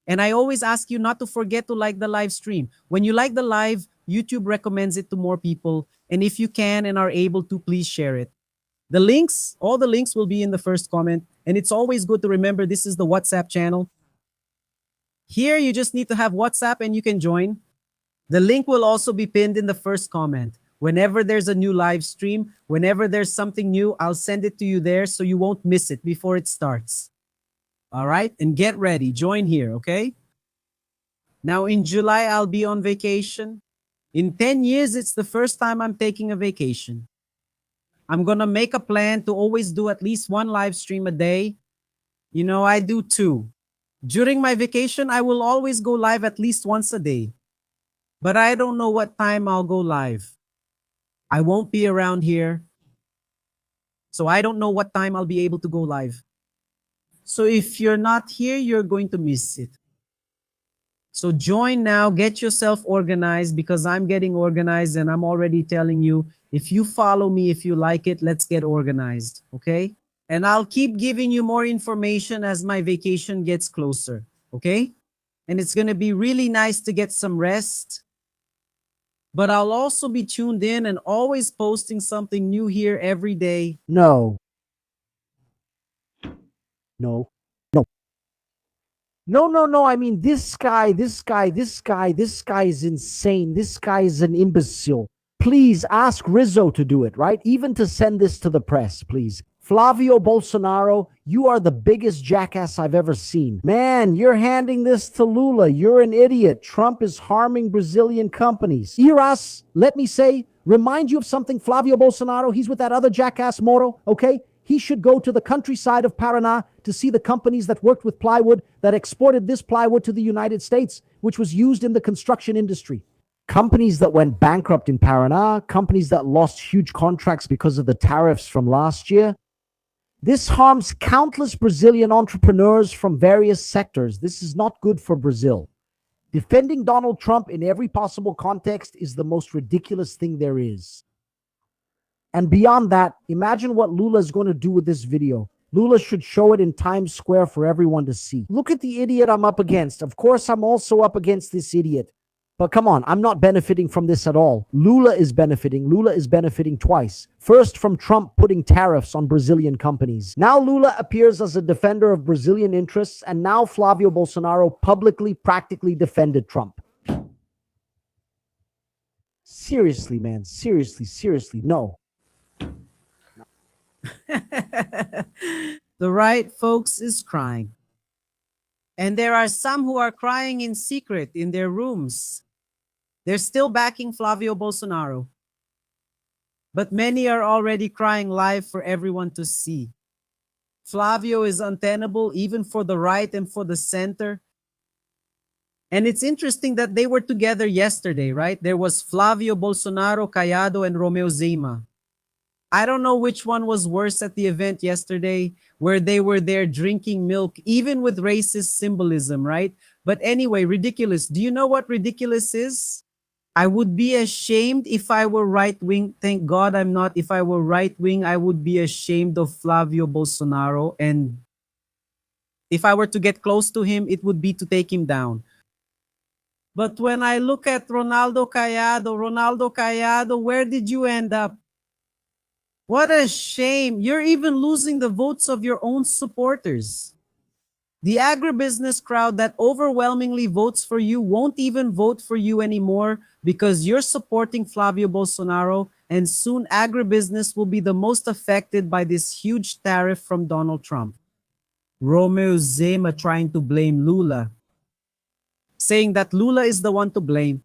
A: And I always ask you not to forget to like the live stream. When you like the live, YouTube recommends it to more people. And if you can and are able to, please share it. The links, all the links will be in the first comment. And it's always good to remember this is the WhatsApp channel. Here, you just need to have WhatsApp and you can join. The link will also be pinned in the first comment. Whenever there's a new live stream, whenever there's something new, I'll send it to you there so you won't miss it before it starts. All right? And get ready. Join here, okay? Now, in July, I'll be on vacation. In 10 years, it's the first time I'm taking a vacation. I'm going to make a plan to always do at least one live stream a day. You know, I do two. During my vacation, I will always go live at least once a day. But I don't know what time I'll go live. I won't be around here. So I don't know what time I'll be able to go live. So if you're not here, you're going to miss it. So join now, get yourself organized because I'm getting organized and I'm already telling you, if you follow me, if you like it, let's get organized, okay? And I'll keep giving you more information as my vacation gets closer, okay? And it's going to be really nice to get some rest. But I'll also be tuned in and always posting something new here every day.
F: No. No. No. No. I mean, this guy is insane. This guy is an imbecile. Please ask Rizzo to do it, right? Even to send this to the press, please. Flavio Bolsonaro, you are the biggest jackass I've ever seen. Man, you're handing this to Lula. You're an idiot. Trump is harming Brazilian companies. Iras, let me say, remind you of something, Flavio Bolsonaro. He's with that other jackass Moro, okay? He should go to the countryside of Paraná to see the companies that worked with plywood, that exported this plywood to the United States, which was used in the construction industry. Companies that went bankrupt in Paraná, companies that lost huge contracts because of the tariffs from last year. This harms countless Brazilian entrepreneurs from various sectors. This is not good for Brazil. Defending Donald Trump in every possible context is the most ridiculous thing there is. And beyond that, imagine what Lula is going to do with this video. Lula should show it in Times Square for everyone to see. Look at the idiot I'm up against. Of course, I'm also up against this idiot. But come on, I'm not benefiting from this at all. Lula is benefiting. Lula is benefiting twice. First, from Trump putting tariffs on Brazilian companies. Now Lula appears as a defender of Brazilian interests, and now Flavio Bolsonaro publicly, practically defended Trump. Seriously, man. Seriously. No.
A: The right, folks, is crying. And there are some who are crying in secret in their rooms. They're still backing Flavio Bolsonaro. But many are already crying live for everyone to see. Flavio is untenable even for the right and for the center. And it's interesting that they were together yesterday, right? There was Flavio Bolsonaro, Caiado, and Romeo Zema. I don't know which one was worse at the event yesterday, where they were there drinking milk, even with racist symbolism, right? But anyway, ridiculous. Do you know what ridiculous is? I would be ashamed if I were right-wing. Thank God I'm not. If I were right-wing, I would be ashamed of Flavio Bolsonaro. And if I were to get close to him, it would be to take him down. But when I look at Ronaldo Caiado, where did you end up? What a shame. You're even losing the votes of your own supporters. The agribusiness crowd that overwhelmingly votes for you won't even vote for you anymore because you're supporting Flavio Bolsonaro, and soon agribusiness will be the most affected by this huge tariff from Donald Trump. Romeo Zema trying to blame Lula, saying that Lula is the one to blame.